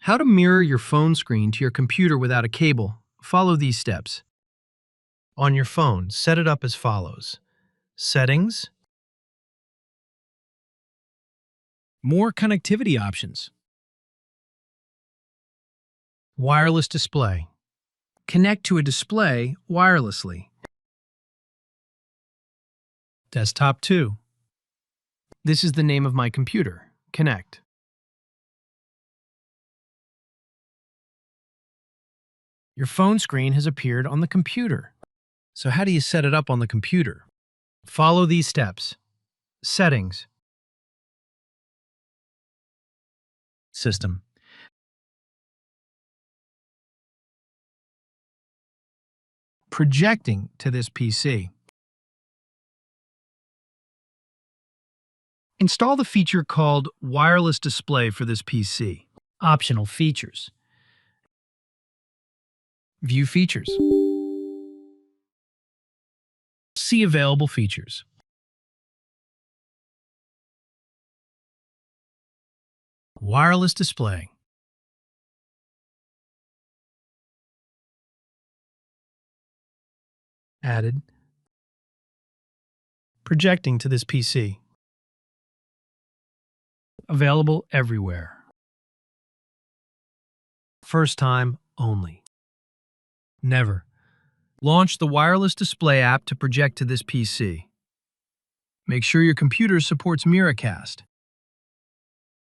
How to mirror your phone screen to your computer without a cable. Follow these steps. On your phone, set it up as follows. Settings. More connectivity options. Wireless display. Connect to a display wirelessly. Desktop 2. This is the name of my computer. Connect. Your phone screen has appeared on the computer. So how do you set it up on the computer? Follow these steps. Settings. System. Projecting to this PC. Install the feature called Wireless Display for this PC. Optional features. View features. See available features. Wireless display. Added. Projecting to this PC. Available everywhere. First time only. Never. Launch the Wireless Display app to project to this PC. Make sure your computer supports Miracast.